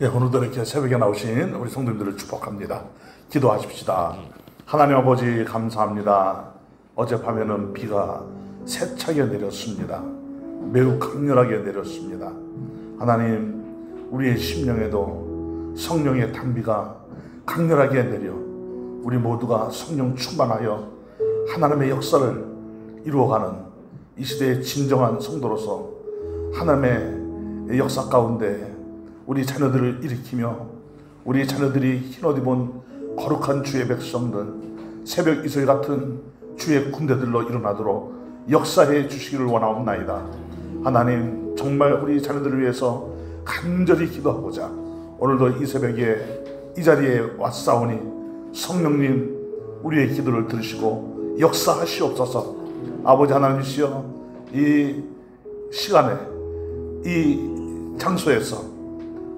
예, 오늘도 이렇게 새벽에 나오신 우리 성도님들을 축복합니다. 기도하십시다. 하나님 아버지 감사합니다. 어젯밤에는 비가 세차게 내렸습니다. 매우 강렬하게 내렸습니다. 하나님, 우리의 심령에도 성령의 단비가 강렬하게 내려 우리 모두가 성령 충만하여 하나님의 역사를 이루어가는 이 시대의 진정한 성도로서 하나님의 역사 가운데 우리 자녀들을 일으키며 우리 자녀들이 흰옷 입은 거룩한 주의 백성들, 새벽 이슬 같은 주의 군대들로 일어나도록 역사해 주시기를 원하옵나이다. 하나님, 정말 우리 자녀들을 위해서 간절히 기도하고자 오늘도 이 새벽에 이 자리에 왔사오니 성령님, 우리의 기도를 들으시고 역사하시옵소서. 아버지 하나님이시여, 이 시간에 이 장소에서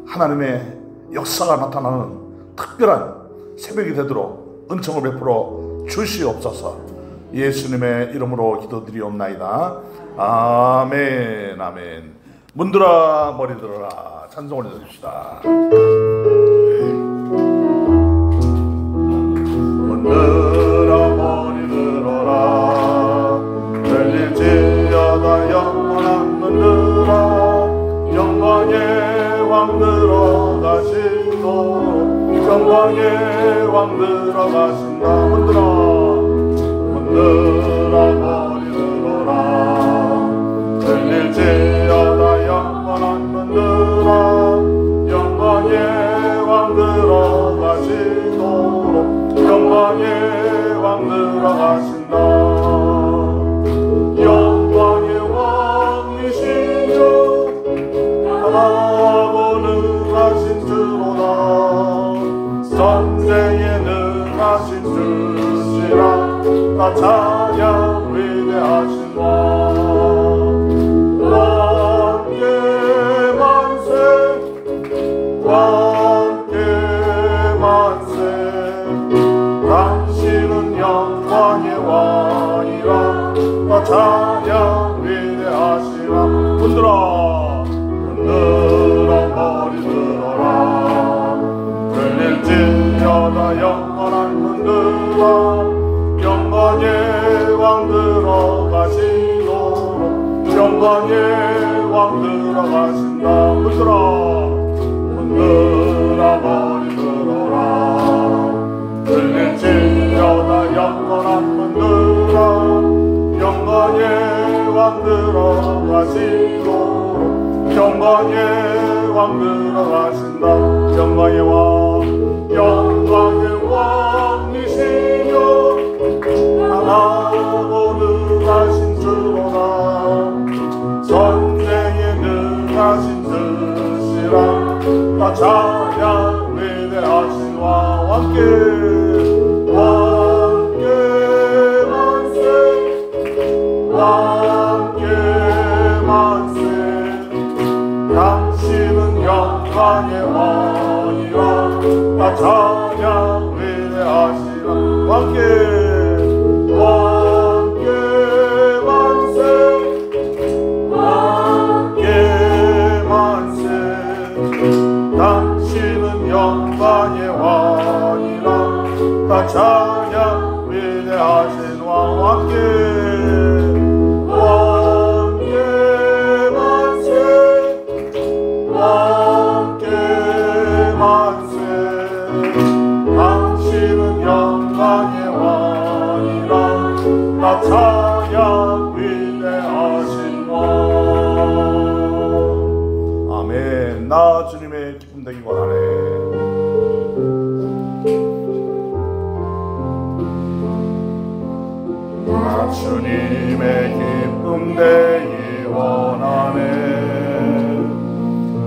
하나님의 역사가 나타나는 특별한 새벽이 되도록 은총을 베풀어 주시옵소서. 예수님의 이름으로 기도드리옵나이다. 아멘. 아멘. 문들아 머리 들어라. 찬송을 해드립시다. 문들아 머리 들어라. 들릴지어다 영원한 문들아. 영광의 왕 들어가시도록 영광의 왕 들어가신다. 문들아 머리 들어라. 들릴지어다 영원한 문들아. 영광의 왕 들어가시도록 영광의 왕 들어가신다. 영광의 왕이시여 하고 능하신 주로다. 전쟁에 능하신 주시라. 나 찬양 위대하신 왕. 왕께 만세 왕께 만세. 당신은 영광의 왕이라. 나 찬양 위대하시라. 문들아 머리 들어라. 들릴지어다 영원한 문들아. 영광의 왕 들어가시도록 영광의 왕 들어가신다. 문들아 머리 들어라. 들릴지어다 영원한 문들아. 영광의 왕 들어가시도록 영광의 왕 들어가신다. 영광의 왕, 영광의 왕이시여 강하고 능하신 주로다. 전쟁에 능하신 주시라. 나 찬양 위대하신 왕. 왕께 만세 왕께 만세. 당신은 영광의 왕이라. 나 찬양 위대하시라. 왕께 만세 왕께 만세. 당신은 영광의 왕이라. 나 찬양 위대하신 왕. 왕께 찬양 위대하신 왕. 아멘. 나 주님의 기쁨 되기 원하네. 나 주님의 기쁨 되기 원하네.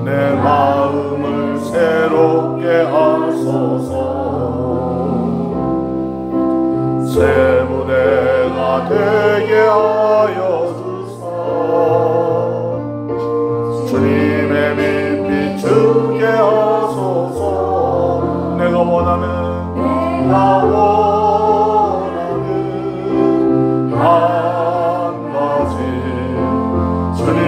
내 마음을 새롭게 하소서. 새 무대가 되게 하여 주사. 주님의 빛 비추게 하소서. 내가 원하는 한 가지 주님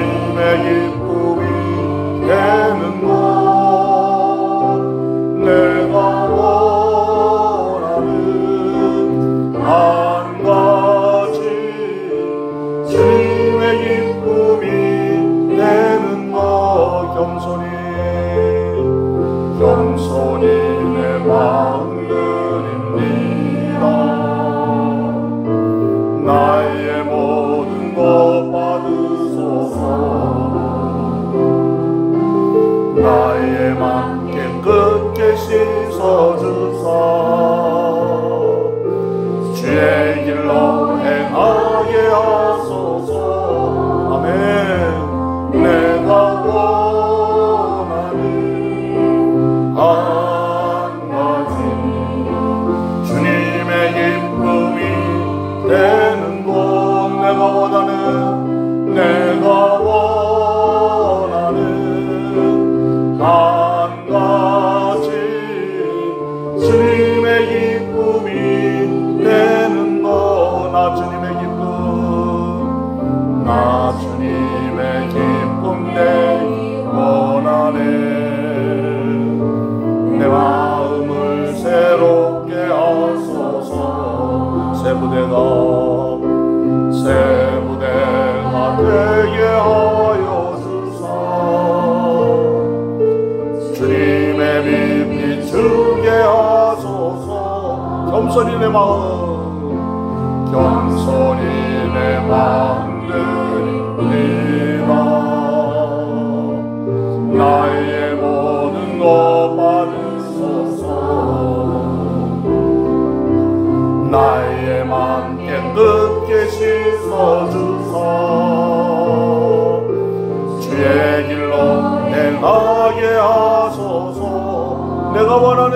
겸손히 겸손히 내 마음 드립니다. 나의 모든 것 받으소서. 나의 맘 깨끗게 씻어주사 주의 길로 행하게 하소서. 아멘. 내가 원하는 한 가지 주님의 기쁨이 되는 곳. 내가 원하는 한 가지 주님의 기쁨이 되는 것. 나 주님의 기쁨, 나 주님의 기쁨 되기 원하네. 내 마음을 새롭게 하소서. 새 부대가 되게 하여 주사 주님의 빛 비추게 하소서. 겸손히 내 마음 드립니다. 나의 모든 것 받으소서. 나의 맘 깨끗게 씻어주사 주의 길로 행하게 하소서. 내가 원하는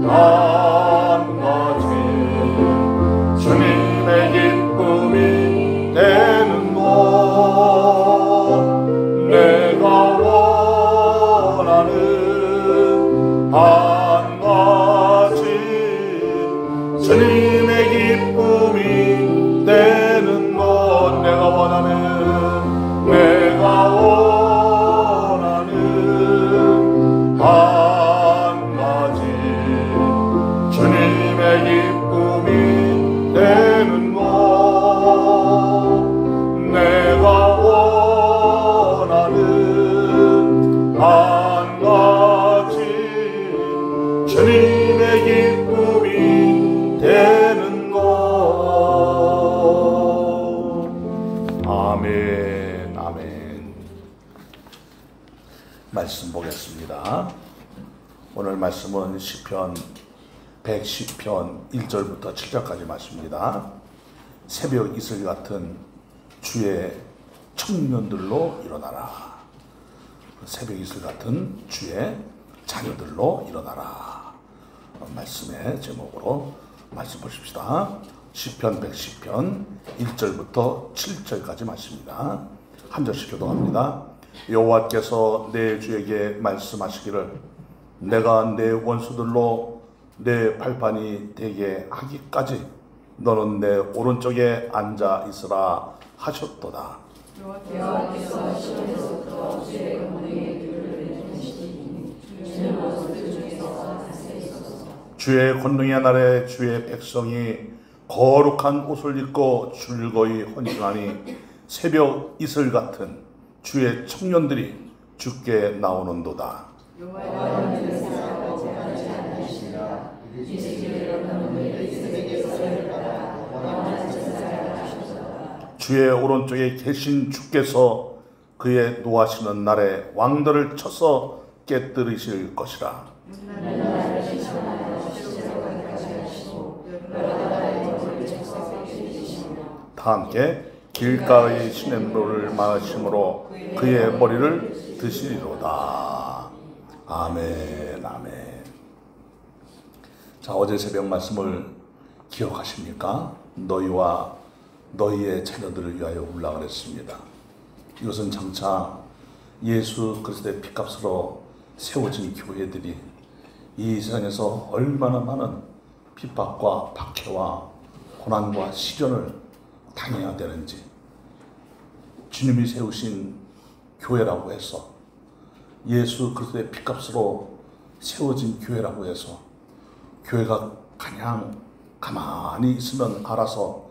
한 가지 주님의 기쁨이 되는 곳. 내가 원하는 한 가지 주님의 기쁨이 되는 것. 내가 원하는 한 가지 주님의 기쁨이 되는 것. 내가 원하는 한 가지 주님의 기쁨이 되는 것. 아멘. 아멘. 말씀 보겠습니다. 오늘 말씀은 시편 110편 1절부터 7절까지 말씀입니다. 새벽 이슬 같은 주의 청년들로 일어나라. 새벽 이슬 같은 주의 자녀들로 일어나라. 말씀의 제목으로 말씀 보십시다. 시편 110편 1절부터 7절까지 말씀입니다. 한 절씩 교독합니다. 여호와께서 내 주에게 말씀하시기를 내가 내 원수들로 내 발판이 되게 하기까지 너는 내 오른쪽에 앉아 있으라 하셨도다. 여호와께서 시온에서부터 주의 권능의 궤를 내리시니 주는 원수들 중에서 다스리소서. 주의 권능의 날에 주의 백성이 거룩한 옷을 입고 즐거이 헌신하니 새벽 이슬 같은 주의 청년들이 주께 나오는도다. 여호와는 세상을 제한하지 않으시라. 이스라엘의 권능을 이스라엘에게서 따라 영원한 제사를 하셨도다. 주의 오른쪽에 계신 주께서 그의 노하시는 날에 왕들을 쳐서 깨뜨리실 것이라. 다 함께 길가의 시냇물을 마심으로 그의 머리를 드시리로다. 아멘. 아멘. 자, 어제 새벽 말씀을 기억하십니까? 너희와 너희의 자녀들을 위하여 울라 그랬습니다. 이것은 장차 예수 그리스도의 피값으로 세워진 교회들이 이 세상에서 얼마나 많은 핍박과 박해와 고난과 시련을 당해야 되는지, 주님이 세우신 교회라고 해서, 예수 그리스도의 피값으로 세워진 교회라고 해서 교회가 그냥 가만히 있으면 알아서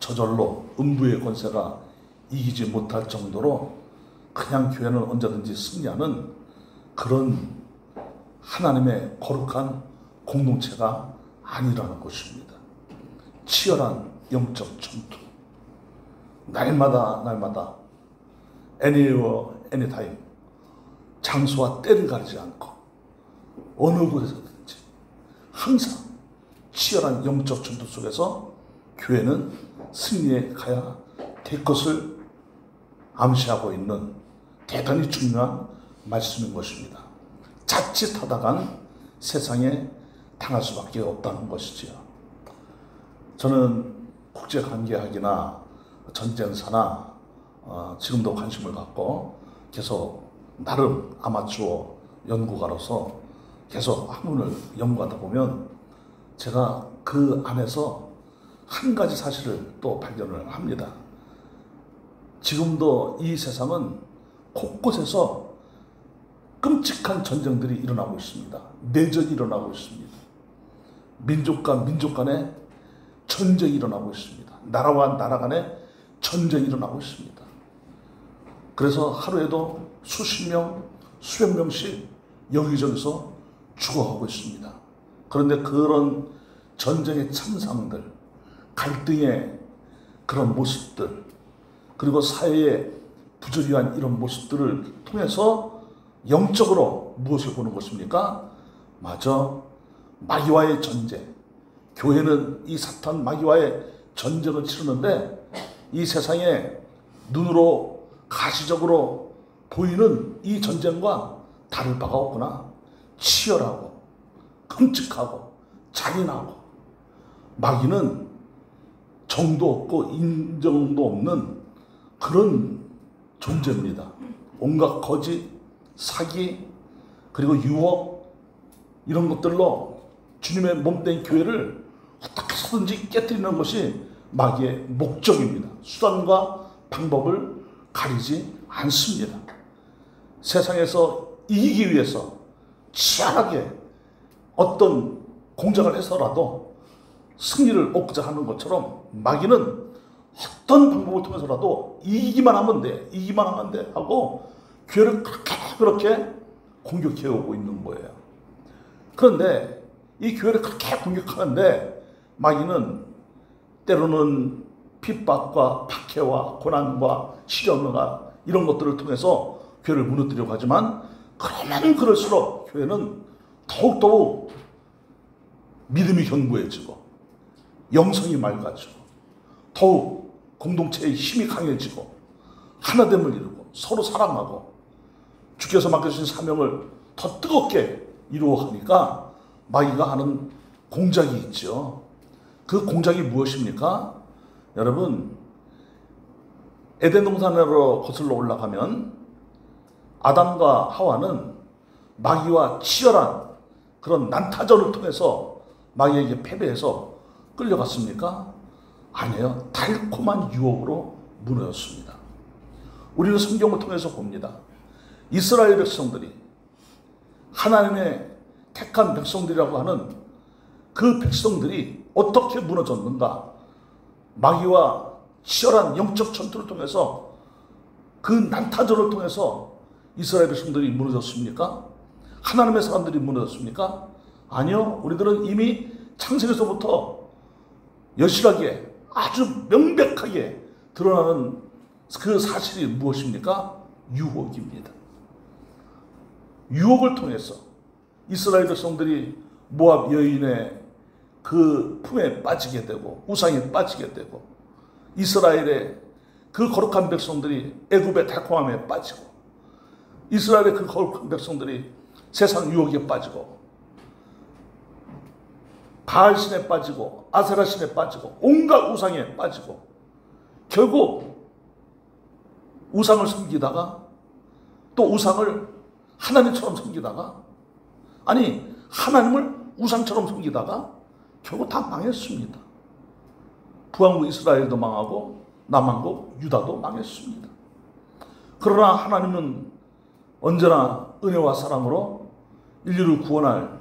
저절로 음부의 권세가 이기지 못할 정도로 그냥 교회는 언제든지 승리하는 그런 하나님의 거룩한 공동체가 아니라는 것입니다. 치열한 영적 전투, 날마다 anywhere, anytime, 장소와 때를 가리지 않고 어느 곳에서든지 항상 치열한 영적 전투 속에서 교회는 승리에 가야 될 것을 암시하고 있는 대단히 중요한 말씀인 것입니다. 자칫하다간 세상에 당할 수밖에 없다는 것이지요. 저는 국제관계학이나 전쟁사나 지금도 관심을 갖고 계속 나름 아마추어 연구가로서 계속 학문을 연구하다 보면 제가 그 안에서 한 가지 사실을 또 발견을 합니다. 지금도 이 세상은 곳곳에서 끔찍한 전쟁들이 일어나고 있습니다. 내전이 일어나고 있습니다. 민족과 민족 간에 전쟁이 일어나고 있습니다. 나라와 나라 간에 전쟁이 일어나고 있습니다. 그래서 하루에도 수십 명, 수백 명씩 여기저기서 죽어가고 있습니다. 그런데 그런 전쟁의 참상들, 갈등의 그런 모습들, 그리고 사회의 부조리한 이런 모습들을 통해서 영적으로 무엇을 보는 것입니까? 마저 마귀와의 전쟁. 교회는 이 사탄 마귀와의 전쟁을 치르는데 이 세상에 눈으로 가시적으로 보이는 이 전쟁과 다를 바가 없구나. 치열하고 끔찍하고 잔인하고 마귀는 정도 없고 인정도 없는 그런 존재입니다. 온갖 거짓, 사기, 그리고 유혹 이런 것들로 주님의 몸된 교회를 어떻게 해서든지 깨뜨리는 것이 마귀의 목적입니다. 수단과 방법을 가리지 않습니다. 세상에서 이기기 위해서 치열하게 어떤 공작을 해서라도 승리를 얻고자 하는 것처럼 마귀는 어떤 방법을 통해서라도 이기기만 하면 돼, 이기기만 하면 돼 하고 교회를 그렇게 공격해 오고 있는 거예요. 그런데 이 교회를 그렇게 공격하는데 마귀는 때로는 핍박과 박해와 고난과 시련과 이런 것들을 통해서 교회를 무너뜨리려고 하지만 그러면 그럴수록 교회는 더욱더욱 믿음이 견고해지고 영성이 맑아지고 더욱 공동체의 힘이 강해지고 하나됨을 이루고 서로 사랑하고 주께서 맡겨주신 사명을 더 뜨겁게 이루어가니까 마귀가 하는 공작이 있죠. 그 공작이 무엇입니까? 여러분, 에덴 동산으로 거슬러 올라가면 아담과 하와는 마귀와 치열한 그런 난타전을 통해서 마귀에게 패배해서 끌려갔습니까? 아니에요. 달콤한 유혹으로 무너졌습니다. 우리는 성경을 통해서 봅니다. 이스라엘 백성들이 하나님의 택한 백성들이라고 하는 그 백성들이 어떻게 무너졌는가? 마귀와 치열한 영적 전투를 통해서 그 난타전을 통해서 이스라엘 백성들이 무너졌습니까? 하나님의 사람들이 무너졌습니까? 아니요. 우리들은 이미 창세기서부터 여실하게 아주 명백하게 드러나는 그 사실이 무엇입니까? 유혹입니다. 유혹을 통해서 이스라엘 백성들이 모압 여인의 그 품에 빠지게 되고 우상에 빠지게 되고 이스라엘의 그 거룩한 백성들이 애굽의 달콤함에 빠지고 이스라엘의 그 거룩한 백성들이 세상 유혹에 빠지고 바알신에 빠지고 아세라신에 빠지고 온갖 우상에 빠지고 결국 우상을 섬기다가 또 우상을 하나님처럼 섬기다가 아니 하나님을 우상처럼 섬기다가 결국 다 망했습니다. 북왕국 이스라엘도 망하고 남왕국 유다도 망했습니다. 그러나 하나님은 언제나 은혜와 사랑으로 인류를 구원할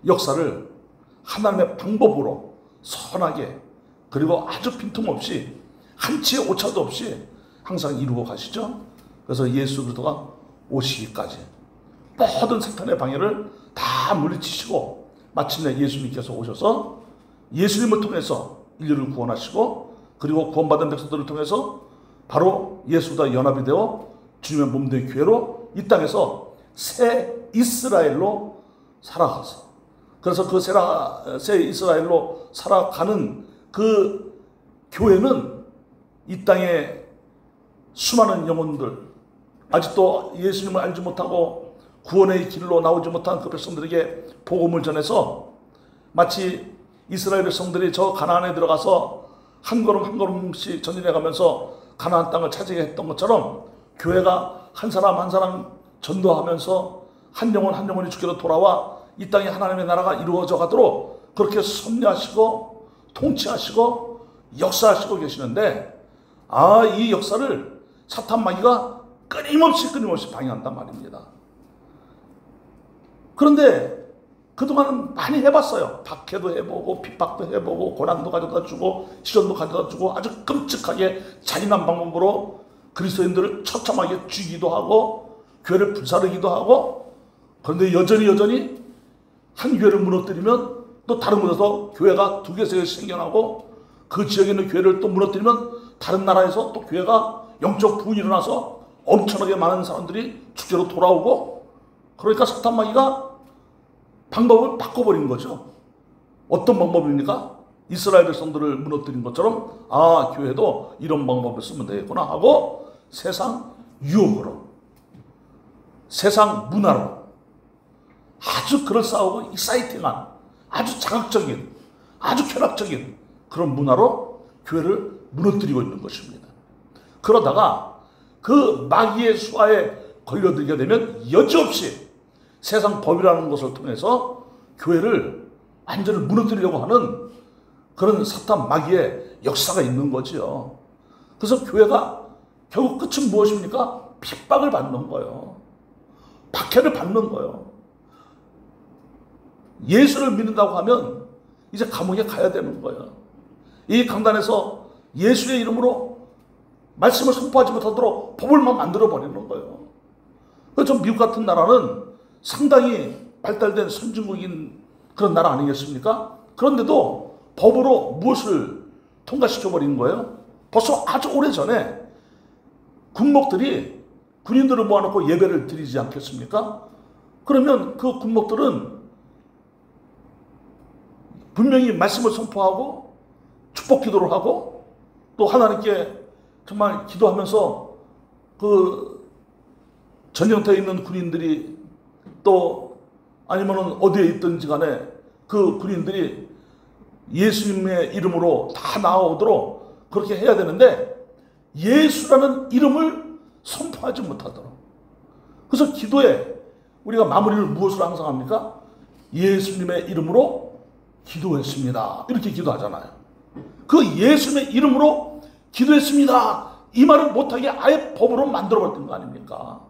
역사를 하나님의 방법으로 선하게 그리고 아주 빈틈없이 한치의 오차도 없이 항상 이루고 가시죠. 그래서 예수 그리스도가 오시기까지 모든 사탄의 방해를 다 물리치시고 마침내 예수님께서 오셔서 예수님을 통해서 인류를 구원하시고 그리고 구원받은 백성들을 통해서 바로 예수와 연합이 되어 주님의 몸된 교회로 이 땅에서 새 이스라엘로 살아가서 그래서 그 새 이스라엘로 살아가는 그 교회는 이 땅에 수많은 영혼들 아직도 예수님을 알지 못하고 구원의 길로 나오지 못한 그 백성들에게 복음을 전해서 마치 이스라엘 백성들이 저 가나안에 들어가서 한 걸음 한 걸음씩 전진해 가면서 가나안 땅을 차지하게 했던 것처럼 교회가 한 사람 한 사람 전도하면서 한 영혼 한 영혼이 주께로 돌아와 이 땅에 하나님의 나라가 이루어져 가도록 그렇게 섭리하시고 통치하시고 역사하시고 계시는데 이 역사를 사탄 마귀가 끊임없이 방해한단 말입니다. 그런데 그동안은 많이 해봤어요. 박해도 해보고 핍박도 해보고 고난도 가져다 주고 시련도 가져다 주고 아주 끔찍하게 잔인한 방법으로 그리스도인들을 처참하게 죽이기도 하고 교회를 불사르기도 하고 그런데 여전히 한 교회를 무너뜨리면 또 다른 곳에서 교회가 두 개, 세 개 생겨나고 그 지역에 있는 교회를 또 무너뜨리면 다른 나라에서 또 교회가 영적 부흥이 일어나서 엄청나게 많은 사람들이 주께로 돌아오고 그러니까 사탄 마귀가 방법을 바꿔버린 거죠. 어떤 방법입니까? 이스라엘 백성들을 무너뜨린 것처럼 교회도 이런 방법을 쓰면 되겠구나 하고 세상 유혹으로 세상 문화로 아주 그럴싸하고 익사이팅한 아주 자극적인 아주 쾌락적인 그런 문화로 교회를 무너뜨리고 있는 것입니다. 그러다가 그 마귀의 수하에 걸려들게 되면 여지없이 세상 법이라는 것을 통해서 교회를 완전히 무너뜨리려고 하는 그런 사탄 마귀의 역사가 있는 거지요. 그래서 교회가 결국 끝은 무엇입니까? 핍박을 받는 거예요. 박해를 받는 거예요. 예수를 믿는다고 하면 이제 감옥에 가야 되는 거예요. 이 강단에서 예수의 이름으로 말씀을 선포하지 못하도록 법을만 만들어버리는 거예요. 그래서 미국 같은 나라는 상당히 발달된 선진국인 그런 나라 아니겠습니까? 그런데도 법으로 무엇을 통과시켜버린 거예요? 벌써 아주 오래전에 군목들이 군인들을 모아놓고 예배를 드리지 않겠습니까? 그러면 그 군목들은 분명히 말씀을 선포하고 축복 기도를 하고 또 하나님께 정말 기도하면서 그 전쟁터에 있는 군인들이 또 아니면은 어디에 있든지 간에 그 군인들이 예수님의 이름으로 다 나아오도록 그렇게 해야 되는데 예수라는 이름을 선포하지 못하도록. 그래서 기도에 우리가 마무리를 무엇으로 항상 합니까? 예수님의 이름으로 기도했습니다. 이렇게 기도하잖아요. 그 예수님의 이름으로 기도했습니다. 이 말을 못하게 아예 법으로 만들어버렸던 거 아닙니까?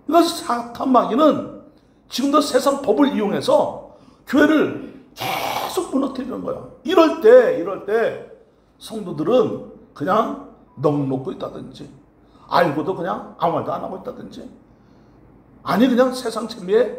그래서 사탄 마귀는 지금도 세상 법을 이용해서 교회를 계속 무너뜨리는 거예요. 이럴 때 성도들은 그냥 넋놓고 있다든지 알고도 그냥 아무 말도 안 하고 있다든지 아니 그냥 세상 재미에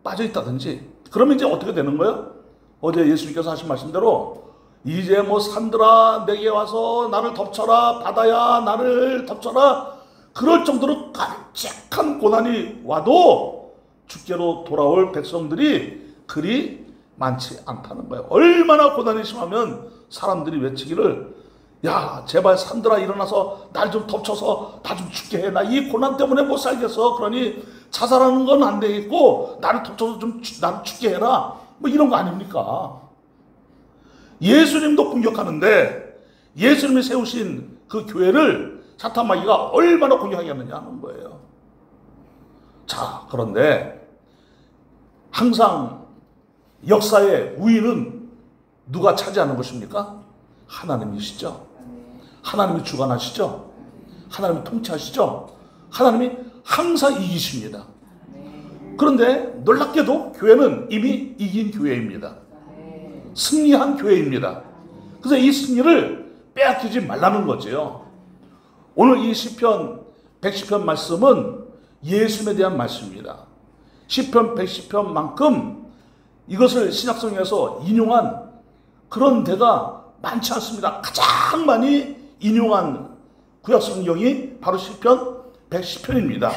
빠져 있다든지 그러면 이제 어떻게 되는 거예요? 어제 예수님께서 하신 말씀대로 이제 뭐 산들아 내게 와서 나를 덮쳐라 바다야 나를 덮쳐라 그럴 정도로 깜찍한 고난이 와도 주께로 돌아올 백성들이 그리 많지 않다는 거예요. 얼마나 고난이 심하면 사람들이 외치기를 야 제발 산들아 일어나서 날 좀 덮쳐서 나 좀 죽게 해. 나 이 고난 때문에 못 살겠어. 그러니 자살하는 건 안 되겠고 나를 덮쳐서 좀 나를 죽게 해라. 뭐 이런 거 아닙니까? 예수님도 공격하는데 예수님이 세우신 그 교회를 사탄 마귀가 얼마나 공격하게 하느냐 하는 거예요. 자, 그런데 항상 역사의 우위는 누가 차지하는 것입니까? 하나님이시죠. 하나님이 주관하시죠. 하나님이 통치하시죠. 하나님이 항상 이기십니다. 그런데 놀랍게도 교회는 이미 이긴 교회입니다. 승리한 교회입니다. 그래서 이 승리를 빼앗기지 말라는 거지요. 오늘 이 시편 110편 말씀은 예수님에 대한 말씀입니다. 시편 110편만큼 이것을 신약성경에서 인용한 그런 데가 많지 않습니다. 가장 많이 인용한 구약성경이 바로 시편 110편입니다.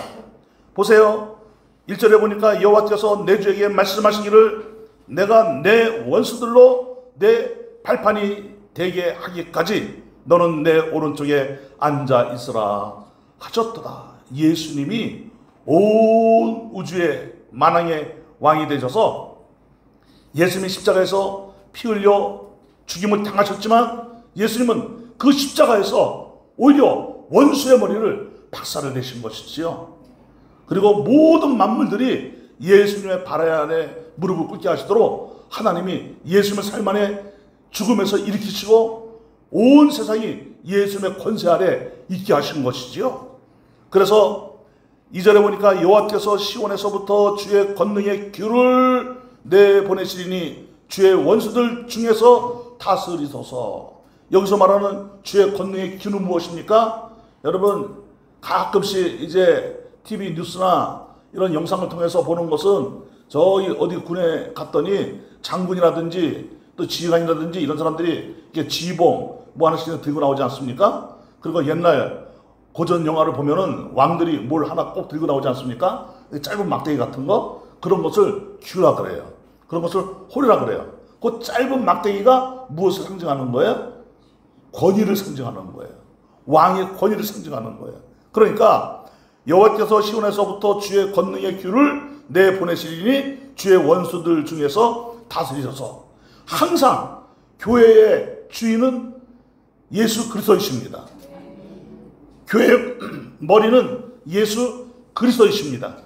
보세요. 1절에 보니까 여호와께서 내 주에게 말씀하시기를 내가 내 원수들로 내 발판이 되게 하기까지 너는 내 오른쪽에 앉아 있으라 하셨도다. 예수님이 온 우주의 만왕의 왕이 되셔서 예수님이 십자가에서 피 흘려 죽임을 당하셨지만 예수님은 그 십자가에서 오히려 원수의 머리를 박살을 내신 것이지요. 그리고 모든 만물들이 예수님의 발 아래 무릎을 꿇게 하시도록 하나님이 예수님의 삶 안에 죽음에서 일으키시고 온 세상이 예수님의 권세 아래 있게 하신 것이지요. 그래서 2절에 보니까 여호와께서 시온에서부터 주의 권능의 규를 내보내시리니 주의 원수들 중에서 다스리소서. 여기서 말하는 주의 권능의 규는 무엇입니까? 여러분 가끔씩 이제 TV 뉴스나 이런 영상을 통해서 보는 것은 저기 어디 군에 갔더니 장군이라든지 또 지휘관이라든지 이런 사람들이 이렇게 지휘봉 뭐 하나씩 들고 나오지 않습니까? 그리고 옛날 고전 영화를 보면은 왕들이 뭘 하나 꼭 들고 나오지 않습니까? 짧은 막대기 같은 거 그런 것을 규라 그래요. 그런 것을 호리라 그래요. 그 짧은 막대기가 무엇을 상징하는 거예요? 권위를 상징하는 거예요. 왕의 권위를 상징하는 거예요. 그러니까 여호와께서 시온에서부터 주의 권능의 규를 내보내시리니 주의 원수들 중에서 다스리셔서. 항상 교회의 주인은 예수 그리스도이십니다. 교회의 머리는 예수 그리스도이십니다.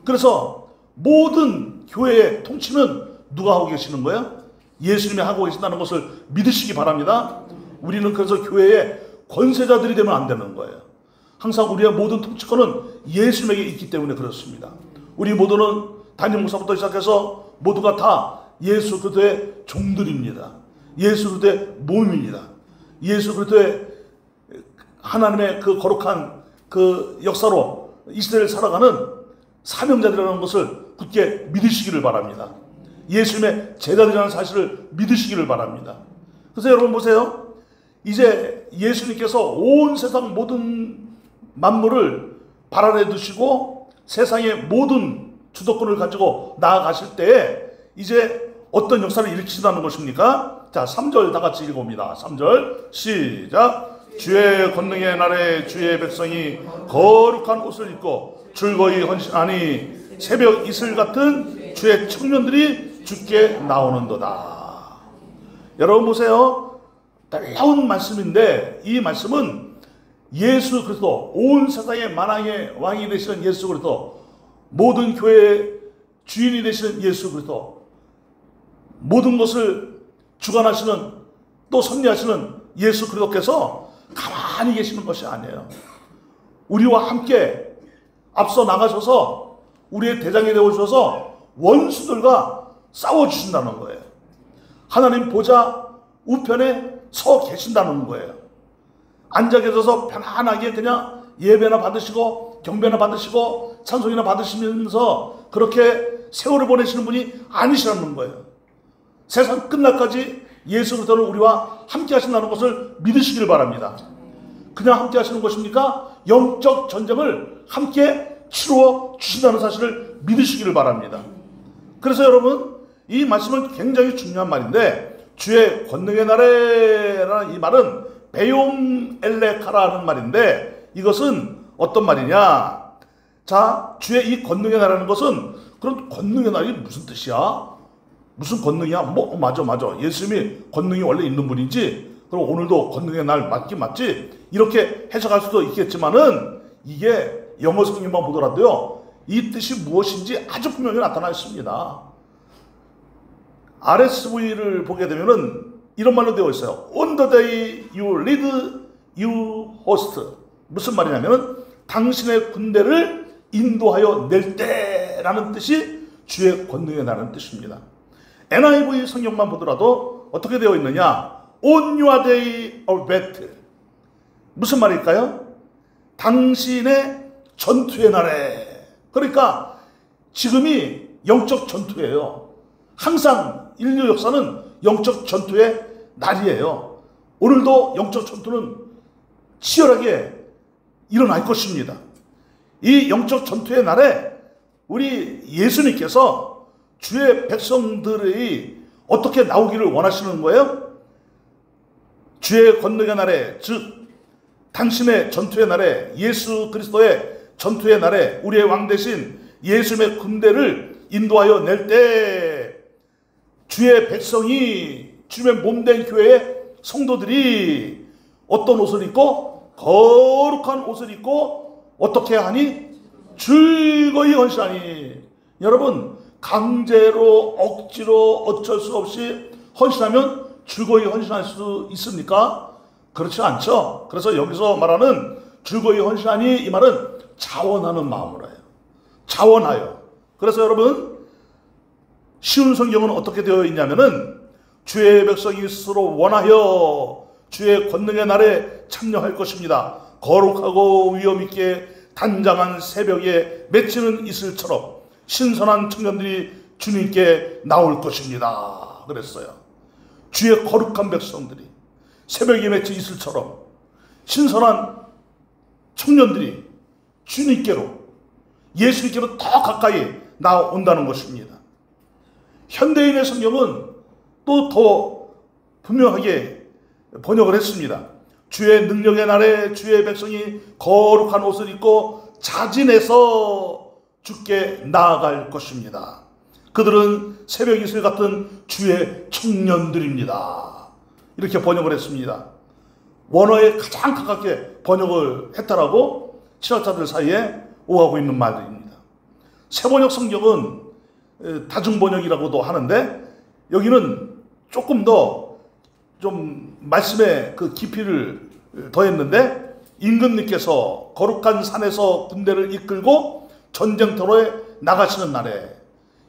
그래서 모든 교회의 통치는 누가 하고 계시는 거예요? 예수님이 하고 계신다는 것을 믿으시기 바랍니다. 우리는 그래서 교회의 권세자들이 되면 안 되는 거예요. 항상 우리의 모든 통치권은 예수님에게 있기 때문에 그렇습니다. 우리 모두는 담임 목사부터 시작해서 모두가 다 예수 그리스도의 종들입니다. 예수 그리스도의 몸입니다. 예수 그리스도의 하나님의 그 거룩한 그 역사로 이 시대를 살아가는 사명자들이라는 것을 굳게 믿으시기를 바랍니다. 예수님의 제자들이라는 사실을 믿으시기를 바랍니다. 그래서 여러분 보세요. 이제 예수님께서 온 세상 모든 만물을 발 아래 두시고 세상의 모든 주도권을 가지고 나아가실 때에 이제 어떤 역사를 일으키신다는 것입니까? 자, 3절 다 같이 읽어봅니다. 3절 시작. 주의 권능의 날에 주의 백성이 거룩한 옷을 입고 즐거이 헌신하니 새벽 이슬 같은 주의 청년들이 주께 나오는도다. 여러분 보세요. 놀라운 말씀인데 이 말씀은 예수 그리스도 온 세상의 만왕의 왕이 되시는 예수 그리스도 모든 교회의 주인이 되시는 예수 그리스도 모든 것을 주관하시는 또 섭리하시는 예수 그리스도께서 가만히 계시는 것이 아니에요. 우리와 함께 앞서 나가셔서 우리의 대장이 되어주셔서 원수들과 싸워주신다는 거예요. 하나님 보좌 우편에 서 계신다는 거예요. 앉아 계셔서 편안하게 그냥 예배나 받으시고 경배나 받으시고 찬송이나 받으시면서 그렇게 세월을 보내시는 분이 아니시라는 거예요. 세상 끝날까지 예수 그리스도는 우리와 함께 하신다는 것을 믿으시길 바랍니다. 그냥 함께 하시는 것입니까? 영적 전쟁을 함께 치루어 주신다는 사실을 믿으시기를 바랍니다. 그래서 여러분 이 말씀은 굉장히 중요한 말인데 주의 권능의 날에라는 이 말은 베용 엘레카라는 말인데 이것은 어떤 말이냐? 자, 주의 이 권능의 날이라는 것은 그럼 권능의 날이 무슨 뜻이야? 무슨 권능이야? 맞아. 예수님이 권능이 원래 있는 분이지. 그럼 오늘도 권능의 날 맞긴 맞지? 이렇게 해석할 수도 있겠지만은 이게 영어 성경만 보더라도요. 이 뜻이 무엇인지 아주 분명히 나타나 있습니다. RSV를 보게 되면은 이런 말로 되어 있어요. On the day you lead, you host. 무슨 말이냐면은 당신의 군대를 인도하여 낼 때라는 뜻이 주의 권능에 나는 뜻입니다. NIV 성경만 보더라도 어떻게 되어 있느냐? on your day of battle. 무슨 말일까요? 당신의 전투의 날에. 그러니까 지금이 영적 전투예요. 항상 인류 역사는 영적 전투의 날이에요. 오늘도 영적 전투는 치열하게 일어날 것입니다. 이 영적 전투의 날에 우리 예수님께서 주의 백성들이 어떻게 나오기를 원하시는 거예요? 주의 권능의 날에, 즉 당신의 전투의 날에, 예수 그리스도의 전투의 날에 우리의 왕 대신 예수님의 군대를 인도하여 낼 때 주의 백성이, 주님의 몸된 교회의 성도들이 어떤 옷을 입고? 거룩한 옷을 입고 어떻게 하니? 즐거이 헌신하니. 여러분, 강제로 억지로 어쩔 수 없이 헌신하면 즐거이 헌신할 수 있습니까? 그렇지 않죠. 그래서 여기서 말하는 즐거이 헌신하니, 이 말은 자원하는 마음으로 해요. 자원하여. 그래서 여러분, 쉬운 성경은 어떻게 되어 있냐면은 주의 백성이 스스로 원하여 주의 권능의 날에 참여할 것입니다. 거룩하고 위엄있게 단장한 새벽에 맺히는 이슬처럼 신선한 청년들이 주님께 나올 것입니다. 그랬어요. 주의 거룩한 백성들이 새벽에 맺힌 이슬처럼 신선한 청년들이 주님께로, 예수님께로 더 가까이 나온다는 것입니다. 현대인의 성경은 또 더 분명하게 번역을 했습니다. 주의 능력의 날에 주의 백성이 거룩한 옷을 입고 자진해서 주께 나아갈 것입니다. 그들은 새벽 이슬 같은 주의 청년들입니다. 이렇게 번역을 했습니다. 원어에 가장 가깝게 번역을 했다라고 신학자들 사이에 오가고 있는 말들입니다. 새번역 성경은 다중번역이라고도 하는데, 여기는 조금 더 좀 말씀의 그 깊이를 더했는데, 임금님께서 거룩한 산에서 군대를 이끌고 전쟁터로에 나가시는 날에,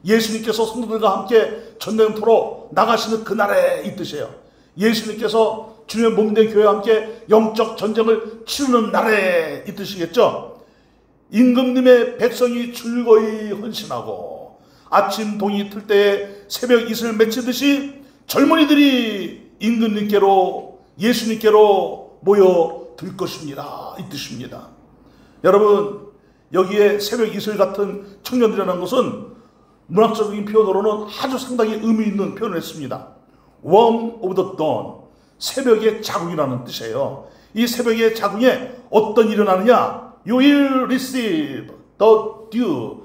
예수님께서 성도들과 함께 전쟁터로 나가시는 그 날에 이 뜻이에요. 예수님께서 주님의 몸된 교회와 함께 영적 전쟁을 치르는 날에 이 뜻이겠죠. 임금님의 백성이 즐거이 헌신하고 아침 동이 틀 때에 새벽 이슬 맺히듯이 젊은이들이 임금님께로, 예수님께로 모여들 것입니다. 이 뜻입니다. 여러분, 여기에 새벽 이슬 같은 청년들이라는 것은 문학적인 표현으로는 아주 상당히 의미 있는 표현을 했습니다. Worm of the dawn, 새벽의 자궁이라는 뜻이에요. 이 새벽의 자궁에 어떤 일이 일어나느냐? You will receive the dew.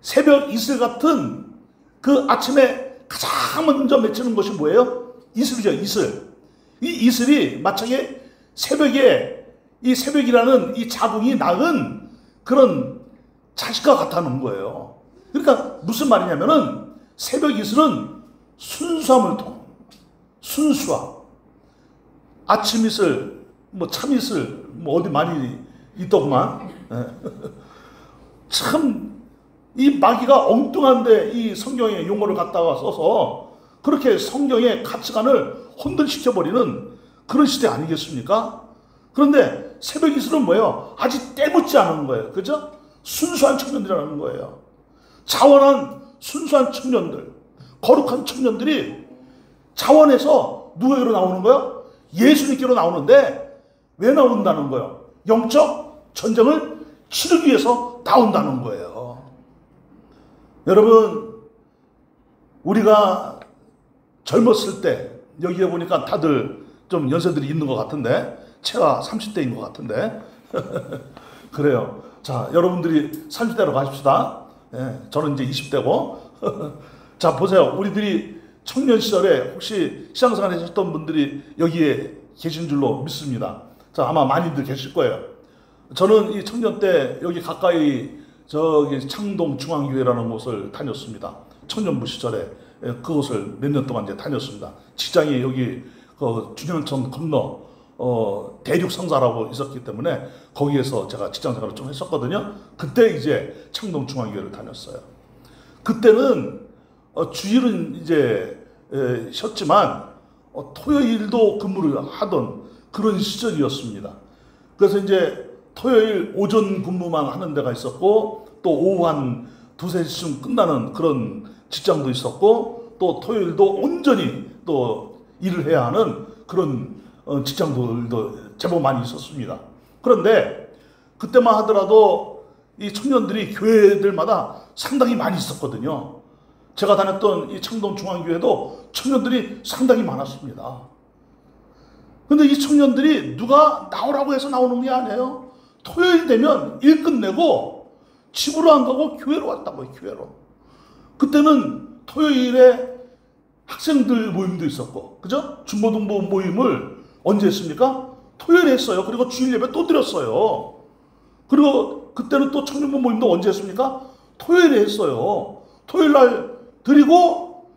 새벽 이슬 같은 그 아침에 가장 먼저 맺히는 것이 뭐예요? 이슬이죠, 이슬. 이 이슬이 마침에 새벽에, 이 새벽이라는 이 자궁이 낳은 그런 자식과 같다는 거예요. 그러니까 무슨 말이냐면은 새벽 이슬은 순수함을 통한, 순수함. 아침 이슬, 뭐 참 이슬, 뭐 어디 많이 있더구만. 참, 이 마귀가 엉뚱한데 이 성경의 용어를 갖다가 써서 그렇게 성경의 가치관을 혼돈시켜버리는 그런 시대 아니겠습니까? 그런데 새벽 이슬은 뭐예요? 아직 때묻지 않은 거예요. 그죠? 순수한 청년들이라는 거예요. 자원한 순수한 청년들, 거룩한 청년들이 자원해서 누구에게로 나오는 거예요? 예수님께로 나오는데, 왜 나온다는 거예요? 영적 전쟁을 치르기 위해서 나온다는 거예요. 여러분, 우리가 젊었을 때, 여기에 보니까 다들 좀 연세들이 있는 것 같은데, 제가 30대인 것 같은데 그래요. 자, 여러분들이 30대로 가십시다. 예, 저는 이제 20대고 자, 보세요. 우리들이 청년 시절에 혹시 신앙생활 하셨던 분들이 여기에 계신 줄로 믿습니다. 자, 아마 많이들 계실 거예요. 저는 이 청년 때 여기 가까이 저기 창동 중앙교회라는 곳을 다녔습니다. 청년부 시절에 그곳을 몇 년 동안 이제 다녔습니다. 직장이 여기 그 중형천 건너 대륙 성사라고 있었기 때문에 거기에서 제가 직장 생활을 좀 했었거든요. 그때 이제 창동 중앙교회를 다녔어요. 그때는 주일은 이제 쉬었지만 토요일도 근무를 하던 그런 시절이었습니다. 그래서 이제 토요일 오전 근무만 하는 데가 있었고, 또 오후 한 2-3시쯤 끝나는 그런 직장도 있었고, 또 토요일도 온전히 또 일을 해야 하는 그런 직장들도 제법 많이 있었습니다. 그런데 그때만 하더라도 이 청년들이 교회들마다 상당히 많이 있었거든요. 제가 다녔던 이 창동 중앙교회도 청년들이 상당히 많았습니다. 근데 이 청년들이 누가 나오라고 해서 나오는 게 아니에요. 토요일 되면 일 끝내고 집으로 안 가고 교회로 왔다고요. 교회로. 그때는 토요일에 학생들 모임도 있었고, 그죠? 중고등부 모임을 언제 했습니까? 토요일에 했어요. 그리고 주일 예배 또 드렸어요. 그리고 그때는 또 청년부 모임도 언제 했습니까? 토요일에 했어요. 토요일 날 드리고,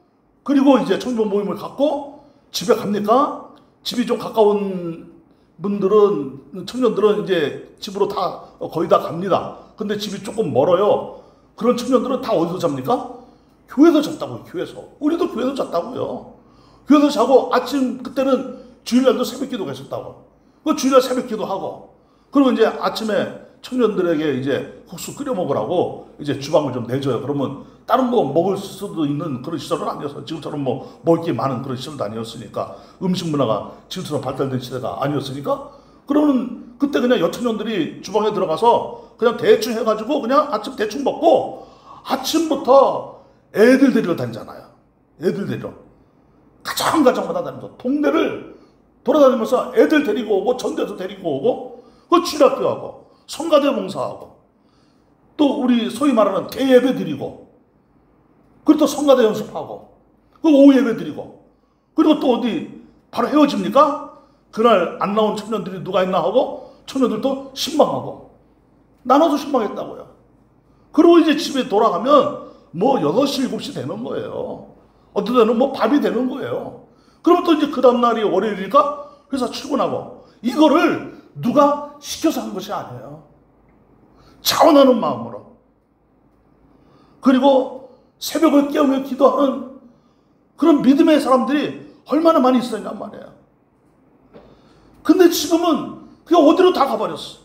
그리고 이제 청년부 모임을 갖고 집에 갑니까? 집이 좀 가까운 분들은, 청년들은 이제 집으로 다 거의 다 갑니다. 근데 집이 조금 멀어요. 그런 청년들은 다 어디서 잡니까? 교회에서 잤다고요. 교회에서. 우리도 교회에서 잤다고요. 교회에서 자고 아침, 그때는 주일날도 새벽 기도가 있었다고. 그 주일날 새벽 기도하고, 그리고 이제 아침에 청년들에게 이제 국수 끓여 먹으라고 이제 주방을 좀 내줘요. 그러면 다른 거 먹을 수도 있는 그런 시절은 아니었어요. 지금처럼 뭐 먹을 게 많은 그런 시절도 아니었으니까, 음식 문화가 지금처럼 발달된 시대가 아니었으니까, 그러면 그때 그냥 여청년들이 주방에 들어가서 그냥 대충 해가지고 그냥 아침 대충 먹고, 아침부터 애들 데리러 다니잖아요. 애들 데리러. 가정가정마다 다니면서 동네를 돌아다니면서 애들 데리고 오고, 전대도 데리고 오고, 그 주일학교 하고, 성가대 봉사하고, 또 우리 소위 말하는 대예배 드리고, 그리고 또 성가대 연습하고, 그 오후 예배 드리고, 그리고 또 어디 바로 헤어집니까? 그날 안 나온 청년들이 누가 있나 하고, 청년들도 신방하고, 나눠서 신방했다고요. 그리고 이제 집에 돌아가면 뭐 8시, 7시 되는 거예요. 어떤 때는 뭐 밤이 되는 거예요. 그러면 또 이제 그 다음날이 월요일이니까 회사 출근하고, 이거를 누가 시켜서 한 것이 아니에요. 자원하는 마음으로. 그리고 새벽을 깨우며 기도하는 그런 믿음의 사람들이 얼마나 많이 있었냔 말이에요. 근데 지금은 그게 어디로 다 가버렸어.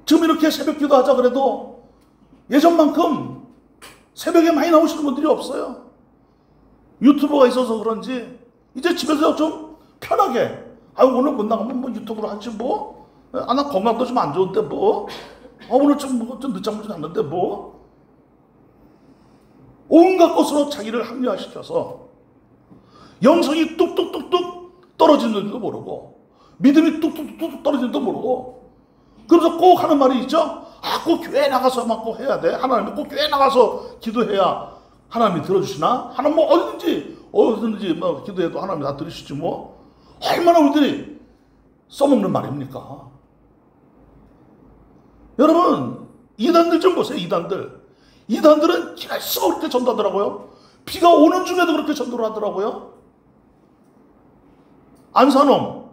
지금 이렇게 새벽 기도하자 그래도 예전만큼 새벽에 많이 나오시는 분들이 없어요. 유튜브가 있어서 그런지 이제 집에서 좀 편하게, 아유 오늘 못 나가면 뭐 유튜브로 하지 뭐, 아 나 건강도 좀 안 좋은데 뭐, 오늘 좀 늦잠 좀 잤는데 뭐, 온갖 것으로 자기를 합리화시켜서 영성이 뚝뚝뚝뚝 떨어지는 줄도 모르고, 믿음이 뚝뚝뚝뚝 떨어지는 줄도 모르고, 그래서 꼭 하는 말이 있죠. 아, 꼭 교회 나가서만 꼭 해야 돼. 하나님이 꼭 교회 나가서 기도해야 하나님이 들어주시나? 하나님 뭐 어디든지 뭐 기도해도 하나님이 다 들으시지 뭐. 얼마나 우리들이 써먹는 말입니까? 여러분, 이단들 좀 보세요. 이단들은 계속 그렇게 전도하더라고요. 비가 오는 중에도 그렇게 전도를 하더라고요. 안산홍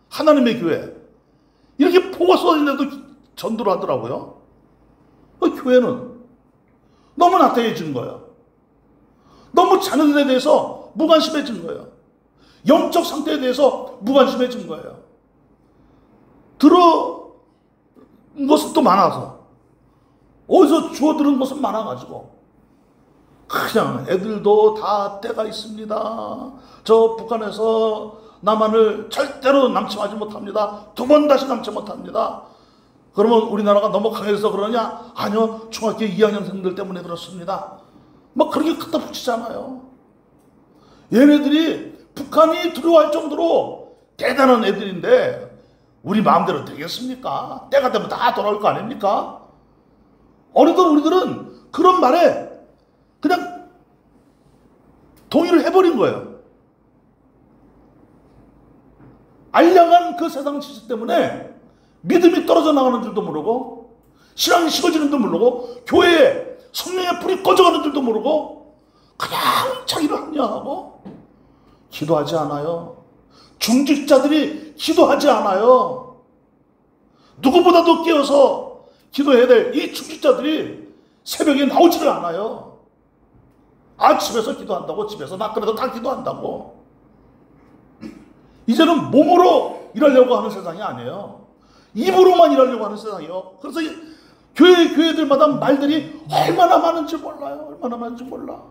하나님의 교회 이렇게 폭우가 쏟아지는데도 전도를 하더라고요. 그 교회는 너무 나태해진 거예요. 너무 자녀들에 대해서 무관심해진 거예요. 영적 상태에 대해서 무관심해진 거예요. 들은 것은 또 많아서, 어디서 주워 들은 것은 많아가지고 그냥 애들도 다 때가 있습니다. 저 북한에서 남한을 절대로 남침하지 못합니다. 2번 다시 남지 못합니다. 그러면 우리나라가 너무 강해서 그러냐? 아니요, 중학교 2학년생들 때문에 그렇습니다. 막 그렇게 갖다 붙이잖아요. 얘네들이 북한이 두려워할 정도로 대단한 애들인데 우리 마음대로 되겠습니까? 때가 되면 다 돌아올 거 아닙니까? 어느덧 우리들은 그런 말에 그냥 동의를 해버린 거예요. 알량한 그 세상 지식 때문에 믿음이 떨어져 나가는 줄도 모르고, 신앙이 식어지는 줄도 모르고, 교회에 성령의 불이 꺼져가는 줄도 모르고, 그냥 자기를 합리화하고 기도하지 않아요. 중직자들이 기도하지 않아요. 누구보다도 깨어서 기도해야 될 이 중직자들이 새벽에 나오지를 않아요. 집에서 기도한다고, 집에서 나 그래도 다 기도한다고. 이제는 몸으로 일하려고 하는 세상이 아니에요. 입으로만 일하려고 하는 세상이에요. 그래서 교회들마다 말들이 얼마나 많은지 몰라요. 얼마나 많은지 몰라.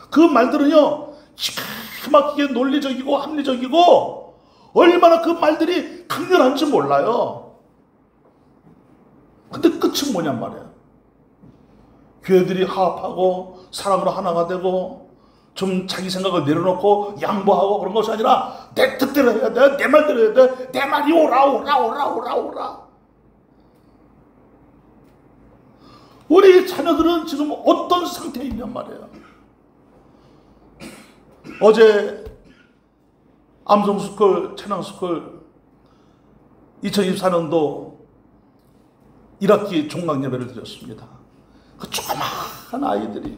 그 말들은요, 기가 막히게 논리적이고 합리적이고 얼마나 그 말들이 강렬한지 몰라요. 근데 끝은 뭐냔 말이에요. 교회들이 화합하고 사랑으로 하나가 되고 좀 자기 생각을 내려놓고 양보하고 그런 것이 아니라 내 뜻대로 해야 돼. 내 말대로 해야 돼. 내 말이 오라. 우리 자녀들은 지금 어떤 상태에 있냔 말이에요. 어제 암송스쿨, 찬양스쿨 2024년도 1학기 종강예배를 드렸습니다. 그 조그마한 아이들이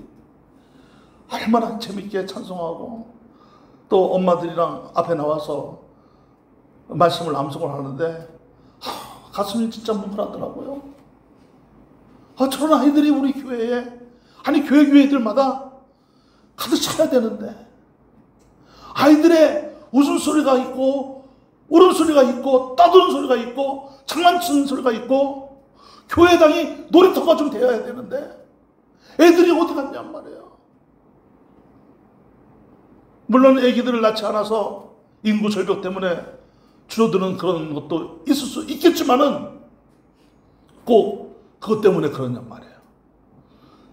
얼마나 재밌게 찬송하고 또 엄마들이랑 앞에 나와서 말씀을 암송을 하는데 가슴이 진짜 뭉클하더라고요. 저런 아이들이 우리 교회에, 아니 교회들마다 가득 차야 되는데 아이들의 웃음소리가 있고 울음소리가 있고 떠드는 소리가 있고 장난치는 소리가 있고 교회당이 놀이터가 좀 되어야 되는데 애들이 어디 갔냔 말이에요. 물론 애기들을 낳지 않아서 인구 절벽 때문에 줄어드는 그런 것도 있을 수 있겠지만은 꼭 그것 때문에 그러냔 말이에요.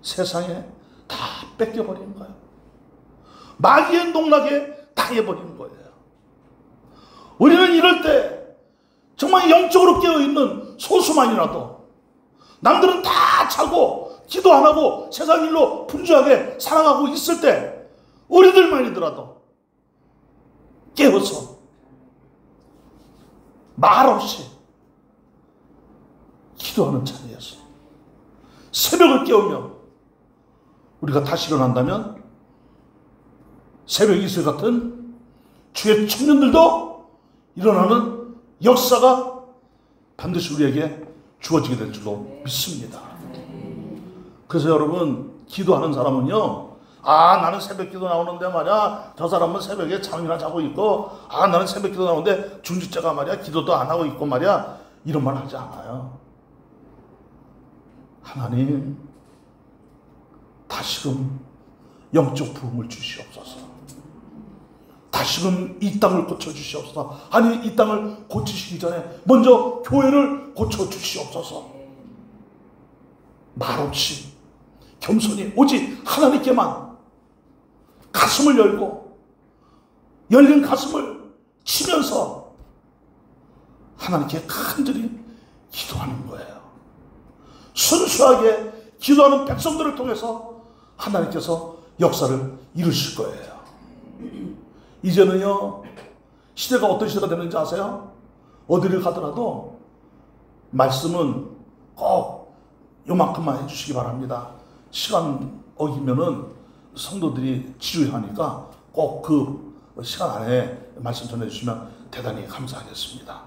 세상에 다 뺏겨버린 거예요. 마귀의 농락에 당해버린 거예요. 우리는 이럴 때 정말 영적으로 깨어있는 소수만이라도, 남들은 다 자고 기도 안 하고 세상 일로 분주하게 살아가고 있을 때 우리들만이더라도 깨어서 말없이 기도하는 자리에서 새벽을 깨우며 우리가 다시 일어난다면 새벽 이슬 같은 주의 청년들도 일어나는 역사가 반드시 우리에게 주어지게 될 줄로 믿습니다. 그래서 여러분, 기도하는 사람은요, 나는 새벽 기도 나오는데 말이야, 저 사람은 새벽에 잠이나 자고 있고, 나는 새벽 기도 나오는데 중직자가 말이야 기도도 안 하고 있고 말이야, 이런 말 하지 않아요. 하나님, 다시금 영적 부흥을 주시옵소서. 다시금 이 땅을 고쳐주시옵소서. 아니, 이 땅을 고치시기 전에 먼저 교회를 고쳐주시옵소서. 말없이 겸손히 오직 하나님께만 가슴을 열고 열린 가슴을 치면서 하나님께 간절히 기도하는 거예요. 순수하게 기도하는 백성들을 통해서 하나님께서 역사를 이루실 거예요. 이제는요, 시대가 어떤 시대가 되는지 아세요? 어디를 가더라도 말씀은 꼭 요만큼만 해주시기 바랍니다. 시간 어기면은 성도들이 지루해하니까 꼭 그 시간 안에 말씀 전해주시면 대단히 감사하겠습니다.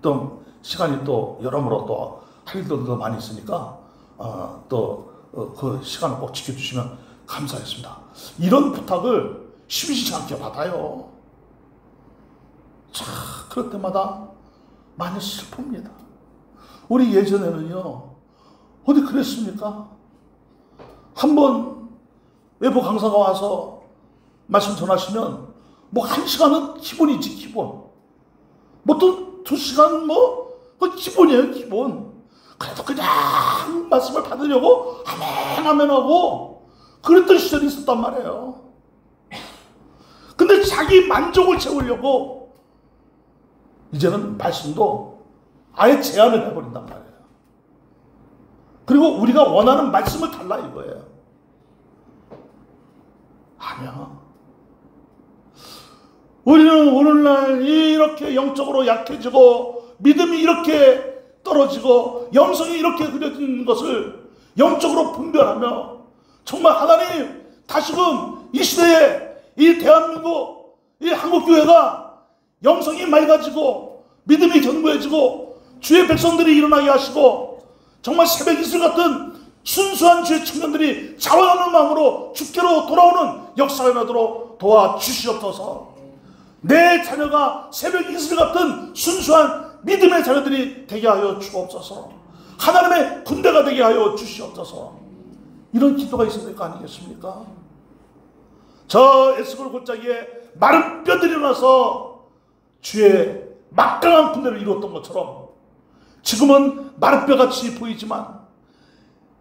또 시간이 또 여러모로 또 할 일도 많이 있으니까 또 그 시간을 꼭 지켜주시면 감사하겠습니다. 이런 부탁을 심심치 않게 받아요. 자, 그럴 때마다 많이 슬픕니다. 우리 예전에는요, 어디 그랬습니까? 한번 외부 강사가 와서 말씀 전하시면 뭐 1시간은 기본이지, 기본. 뭐 또 2시간 그 기본이에요, 기본. 그래도 그냥 말씀을 받으려고 아멘 하고 그랬던 시절이 있었단 말이에요. 근데 자기 만족을 채우려고 이제는 말씀도 아예 제한을 해버린단 말이에요. 그리고 우리가 원하는 말씀을 달라 이거예요. 아니야. 우리는 오늘날 이렇게 영적으로 약해지고 믿음이 이렇게 떨어지고 영성이 이렇게 흐려지는 것을 영적으로 분별하며 정말 하나님, 다시금 이 시대에 이 대한민국, 이 한국교회가 영성이 맑아지고 믿음이 견고해지고 주의 백성들이 일어나게 하시고 정말 새벽 이슬 같은 순수한 주의 청년들이 자원하는 마음으로 주께로 돌아오는 역사가 일어나도록 도와주시옵소서. 내 자녀가 새벽 이슬 같은 순수한 믿음의 자녀들이 되게 하여 주옵소서. 하나님의 군대가 되게 하여 주시옵소서. 이런 기도가 있어야 될 거 아니겠습니까? 저 에스골 골짜기에 마른 뼈들이 일어나서 주의 막강한 군대를 이루었던 것처럼 지금은 마른 뼈같이 보이지만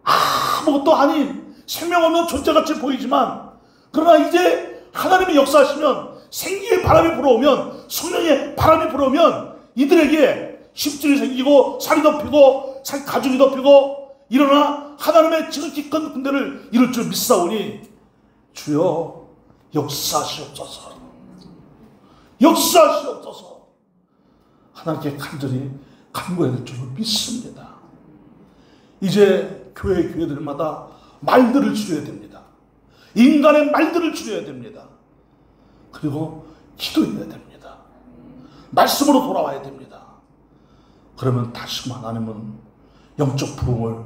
아무것도 아닌 생명 없는 존재같이 보이지만, 그러나 이제 하나님이 역사하시면, 생기의 바람이 불어오면, 성령의 바람이 불어오면 이들에게 힘줄이 생기고 살이 덮이고 가죽이 덮이고 일어나 하나님의 지극히 큰 군대를 이룰 줄 믿사오니 주여 역사하시옵소서. 역사하시옵소서. 하나님께 간절히 간구해야 될 줄 믿습니다. 이제 교회들마다 말들을 줄여야 됩니다. 인간의 말들을 줄여야 됩니다. 그리고 기도해야 됩니다. 말씀으로 돌아와야 됩니다. 그러면 다시금 하나님은 영적 부흥을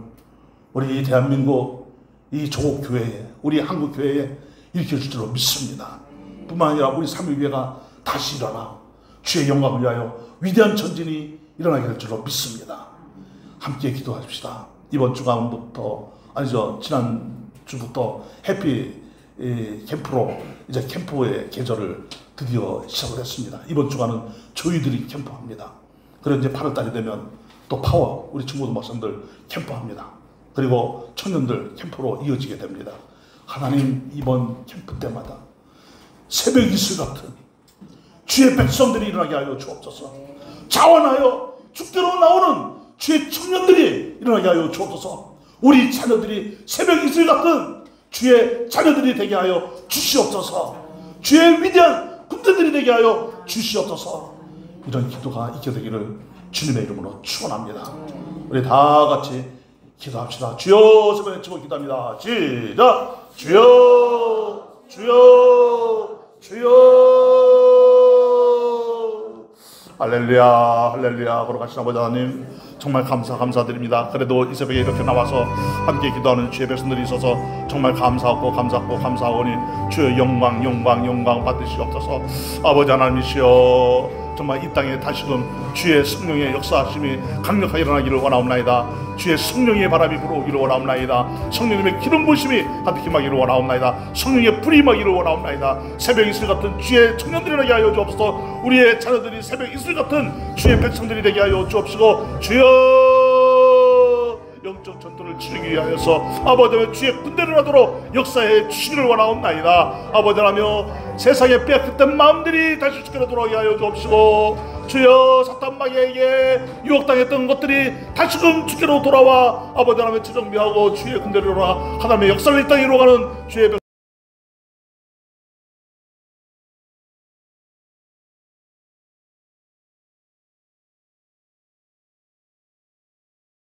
우리 대한민국 이 조국교회에, 우리 한국교회에 일으켜줄 줄로 믿습니다. 뿐만 아니라 우리 삼위교회가 다시 일어나 주의 영광을 위하여 위대한 전진이 일어나게 될 줄로 믿습니다. 함께 기도하십시다. 이번 주간부터, 아니죠, 지난주부터 해피 캠프로 이제 캠프의 계절을 드디어 시작을 했습니다. 이번 주간은 조이들이 캠프합니다. 그리고 이제 8월달이 되면 또 파워, 우리 중고등 목사님들 캠프합니다. 그리고 청년들 캠프로 이어지게 됩니다. 하나님, 이번 캠프 때마다 새벽 이슬 같은 주의 백성들이 일어나게 하여 주옵소서. 자원하여 주께로 나오는 주의 청년들이 일어나게 하여 주옵소서. 우리 자녀들이 새벽 이슬 같은 주의 자녀들이 되게 하여 주시옵소서. 주의 위대한 군대들이 되게 하여 주시옵소서. 이런 기도가 있게 되기를 주님의 이름으로 축원합니다. 우리 다 같이 기도합시다. 주여, 세번 외치고 기도합니다. 시작. 주여, 주여, 주여. 할렐루야, 할렐루야. 거룩하신 아버지 하나님, 정말 감사드립니다. 그래도 이 새벽에 이렇게 나와서 함께 기도하는 주의 백성들이 있어서 정말 감사하오니 주의 영광 받으시옵소서. 아버지 하나님이시여, 정말 이 땅에 다시금 주의 성령의 역사하심이 강력하게 일어나기를 원하옵나이다. 주의 성령의 바람이 불어오기를 원하옵나이다. 성령님의 기름 부으심이 가득히 임하기를 원하옵나이다. 성령의 불이 임하기를 원하옵나이다. 새벽 이슬 같은 주의 청년들이 되게 하여 주옵소서. 우리의 자녀들이 새벽 이슬 같은 주의 백성들이 되게 하여 주옵시고, 주여 영적 전투를 치르기 위하여서 아버지 하나님 주의 군대를 하도록 역사해 주시기를 원하옵나이다. 아버지 하나님, 세상에 빼앗겼던 마음들이 다시 주께로 돌아오게 하여 주옵시고, 주여 사탄 마귀에게 유혹당했던 것들이 다시금 주께로 돌아와 아버지 하나님 정비하고 주의 군대를 이루어 하나님의 역사를 이 땅에 이루어가는 주의